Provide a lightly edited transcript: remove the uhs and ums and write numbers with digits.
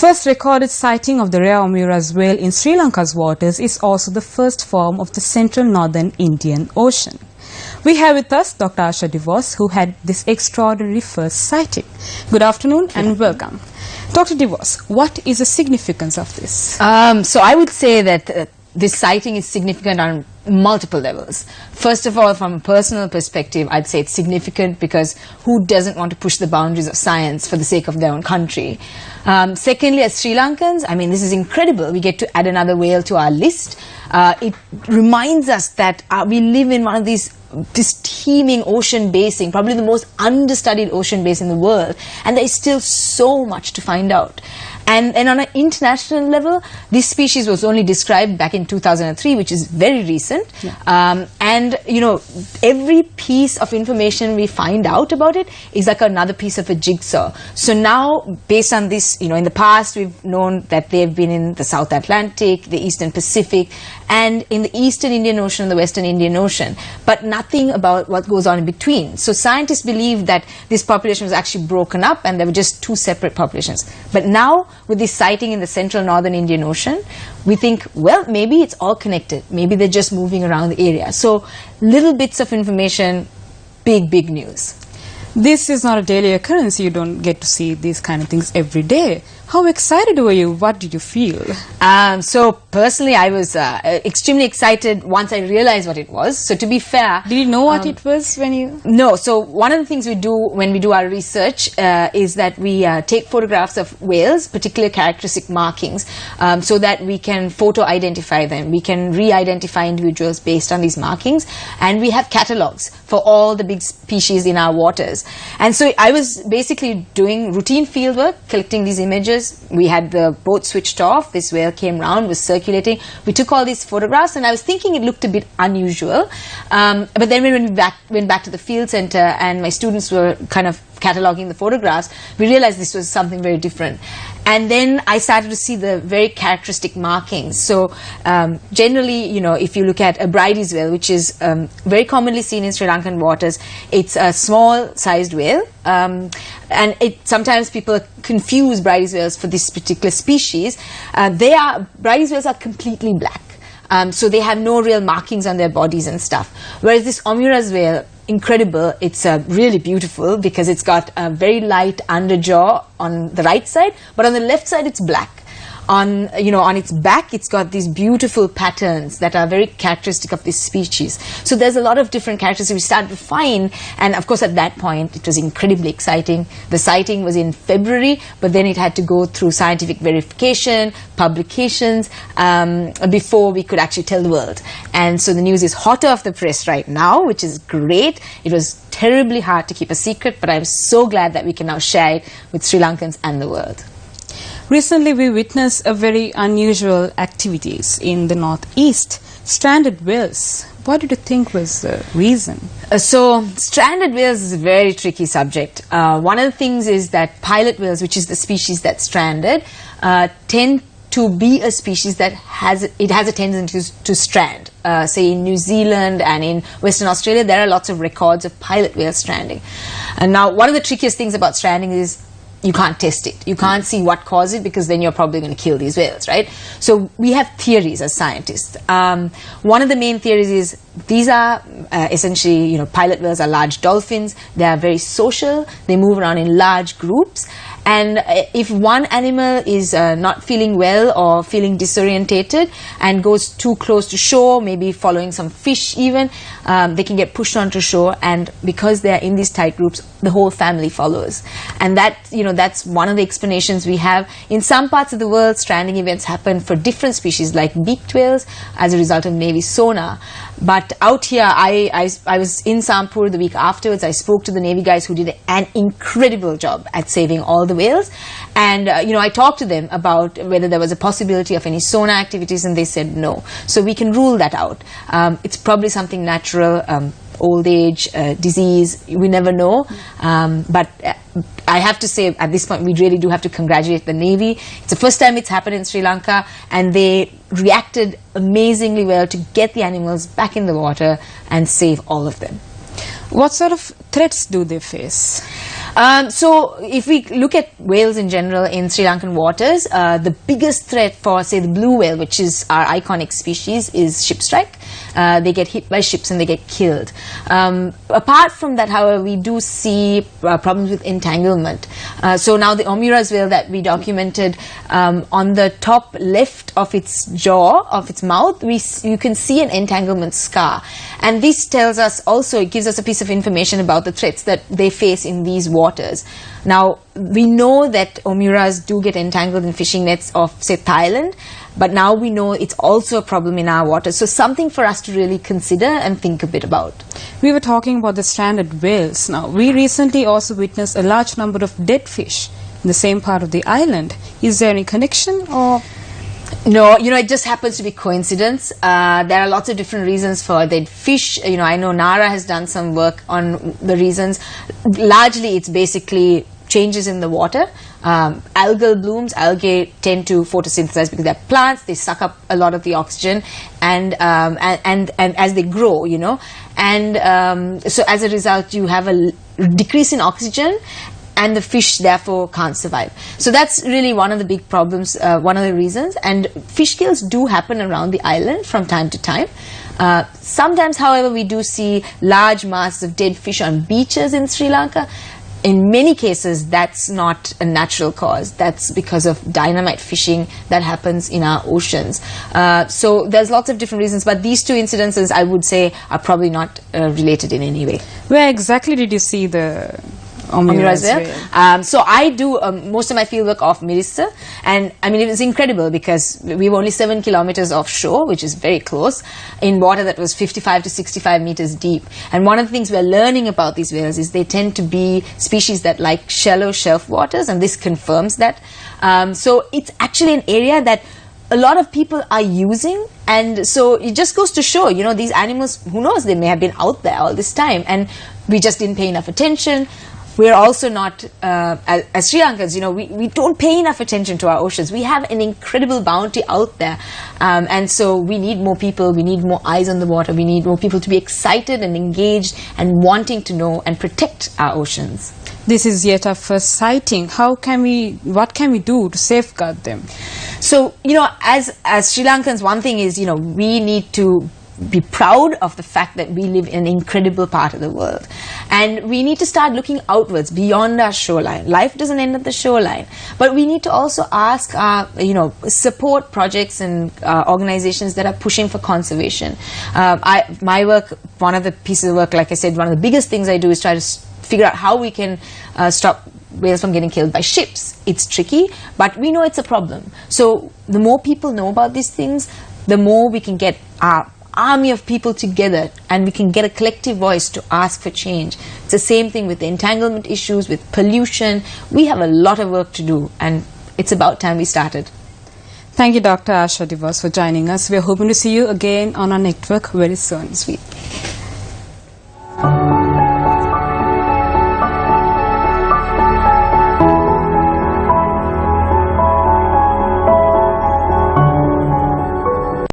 First recorded sighting of the rare Omura's whale in Sri Lanka's waters is also the first form of the central northern Indian Ocean. We have with us Dr. Asha de Vos, who had this extraordinary first sighting. Good afternoon and welcome. Dr. de Vos, what is the significance of this? So I would say that this sighting is significant on multiple levels. First of all, from a personal perspective, I'd say it's significant because who doesn't want to push the boundaries of science for the sake of their own country? Secondly, as Sri Lankans, I mean, this is incredible. We get to add another whale to our list. It reminds us that we live in one of this teeming ocean basin, probably the most understudied ocean basin in the world, and there is still so much to find out. And on an international level, this species was only described back in 2003, which is very recent. Yeah. And, you know, every piece of information we find out about it is like another piece of a jigsaw. So now, based on this, you know, in the past, we've known that they've been in the South Atlantic, the Eastern Pacific, and in the Eastern Indian Ocean and the Western Indian Ocean, but nothing about what goes on in between. So scientists believe that this population was actually broken up and there were just two separate populations. But now, with this sighting in the central northern Indian Ocean, we think, well, maybe it's all connected. Maybe they're just moving around the area. So little bits of information, big news. This is not a daily occurrence. You don't get to see these kind of things every day. How excited were you? What did you feel? So personally, I was extremely excited once I realized what it was. So to be fair, did you know what it was when you? No. So one of the things we do when we do our research is that we take photographs of whales, particular characteristic markings, so that we can photo identify them. We can re-identify individuals based on these markings, and we have catalogs for all the big species in our waters. And so I was basically doing routine field work, collecting these images. We had the boat switched off. This whale came round, was circulating. We took all these photographs, and I was thinking it looked a bit unusual. But then when we went back to the field center and my students were kind of cataloging the photographs, we realized this was something very different. And then I started to see the very characteristic markings. So generally, you know, if you look at a Bridie's whale, which is very commonly seen in Sri Lankan waters, it's a small-sized whale. And sometimes people confuse Bridie's whales for this particular species. Bridie's whales are completely black. So they have no real markings on their bodies and stuff. Whereas this Omura's whale, incredible. It's really beautiful because it's got a very light underjaw on the right side, but on the left side it's black. On its back, it's got these beautiful patterns that are very characteristic of this species. So there's a lot of different characteristics we started to find, and of course at that point it was incredibly exciting. The sighting was in February, but then it had to go through scientific verification, publications, before we could actually tell the world. And so the news is hot off the press right now, which is great. It was terribly hard to keep a secret, but I'm so glad that we can now share it with Sri Lankans and the world. Recently, we witnessed a very unusual activities in the northeast. Stranded whales. What did you think was the reason? So, stranded whales is a very tricky subject. One of the things is that pilot whales, which is the species that's stranded, tend to be a species that has a tendency to strand. Say in New Zealand and in Western Australia, there are lots of records of pilot whale stranding. And now, one of the trickiest things about stranding is you can't test it. You can't see what caused it because then you're probably going to kill these whales, right? So we have theories as scientists. One of the main theories is these are essentially, you know, pilot whales are large dolphins. They are very social. They move around in large groups. And if one animal is not feeling well or feeling disorientated and goes too close to shore, maybe following some fish even, they can get pushed onto shore, and because they are in these tight groups, the whole family follows. And that, you know, that's one of the explanations we have. In some parts of the world, stranding events happen for different species like beaked whales as a result of Navy sonar. But out here, I was in Sampur the week afterwards. I spoke to the Navy guys who did an incredible job at saving all the whales. And, you know, I talked to them about whether there was a possibility of any sonar activities, and they said no. So we can rule that out. It's probably something natural, old age, disease, we never know. But I have to say, at this point, we really do have to congratulate the Navy. It's the first time it's happened in Sri Lanka, and they reacted amazingly well to get the animals back in the water and save all of them. What sort of threats do they face? So if we look at whales in general in Sri Lankan waters, the biggest threat for, say, the blue whale, which is our iconic species, is ship strike. They get hit by ships and they get killed. Apart from that, however, we do see problems with entanglement. So now the Omura's whale that we documented, on the top left of its jaw, of its mouth, you can see an entanglement scar. And this tells us also, it gives us a piece of information about the threats that they face in these waters. Now, we know that Omuras do get entangled in fishing nets of, say, Thailand, but now we know it's also a problem in our waters. So something for us to really consider and think a bit about. We were talking about the stranded whales. Now, we recently also witnessed a large number of dead fish in the same part of the island. Is there any connection, or...? No, it just happens to be coincidence. There are lots of different reasons for dead fish. I know Nara has done some work on the reasons. Largely, it's basically changes in the water. Algal blooms, algae tend to photosynthesize because they're plants. They suck up a lot of the oxygen, and as they grow, and so as a result, you have a decrease in oxygen, and the fish therefore can't survive. So that's really one of the big problems, one of the reasons. And fish kills do happen around the island from time to time. Sometimes, however, we do see large masses of dead fish on beaches in Sri Lanka. In many cases, that's not a natural cause. That's because of dynamite fishing that happens in our oceans. So there's lots of different reasons, but these two incidences, I would say, are probably not related in any way. Where exactly did you see the Omura's whale? So I do most of my fieldwork off Mirissa, and I mean, it was incredible because we were only 7 kilometers offshore, which is very close, in water that was 55 to 65 meters deep. And one of the things we're learning about these whales is they tend to be species that like shallow shelf waters, and this confirms that. So it's actually an area that a lot of people are using, and so it just goes to show, these animals, who knows, they may have been out there all this time, and we just didn't pay enough attention. We're also not, as Sri Lankans, we don't pay enough attention to our oceans. We have an incredible bounty out there. And so we need more people, we need more eyes on the water, we need more people to be excited and engaged and wanting to know and protect our oceans. This is yet our first sighting. What can we do to safeguard them? So, as Sri Lankans, one thing is, we need to be proud of the fact that we live in an incredible part of the world, and we need to start looking outwards beyond our shoreline. Life doesn't end at the shoreline, but we need to also ask support projects and organizations that are pushing for conservation. My work, one of the pieces of work, like I said, one of the biggest things I do is try to figure out how we can stop whales from getting killed by ships. It's tricky, but we know it's a problem. So the more people know about these things, the more we can get our army of people together, and we can get a collective voice to ask for change. It's the same thing with the entanglement issues, with pollution. We have a lot of work to do, and it's about time we started. Thank you, Dr. Asha de Vos, for joining us. We're hoping to see you again on our network very soon. Sweet.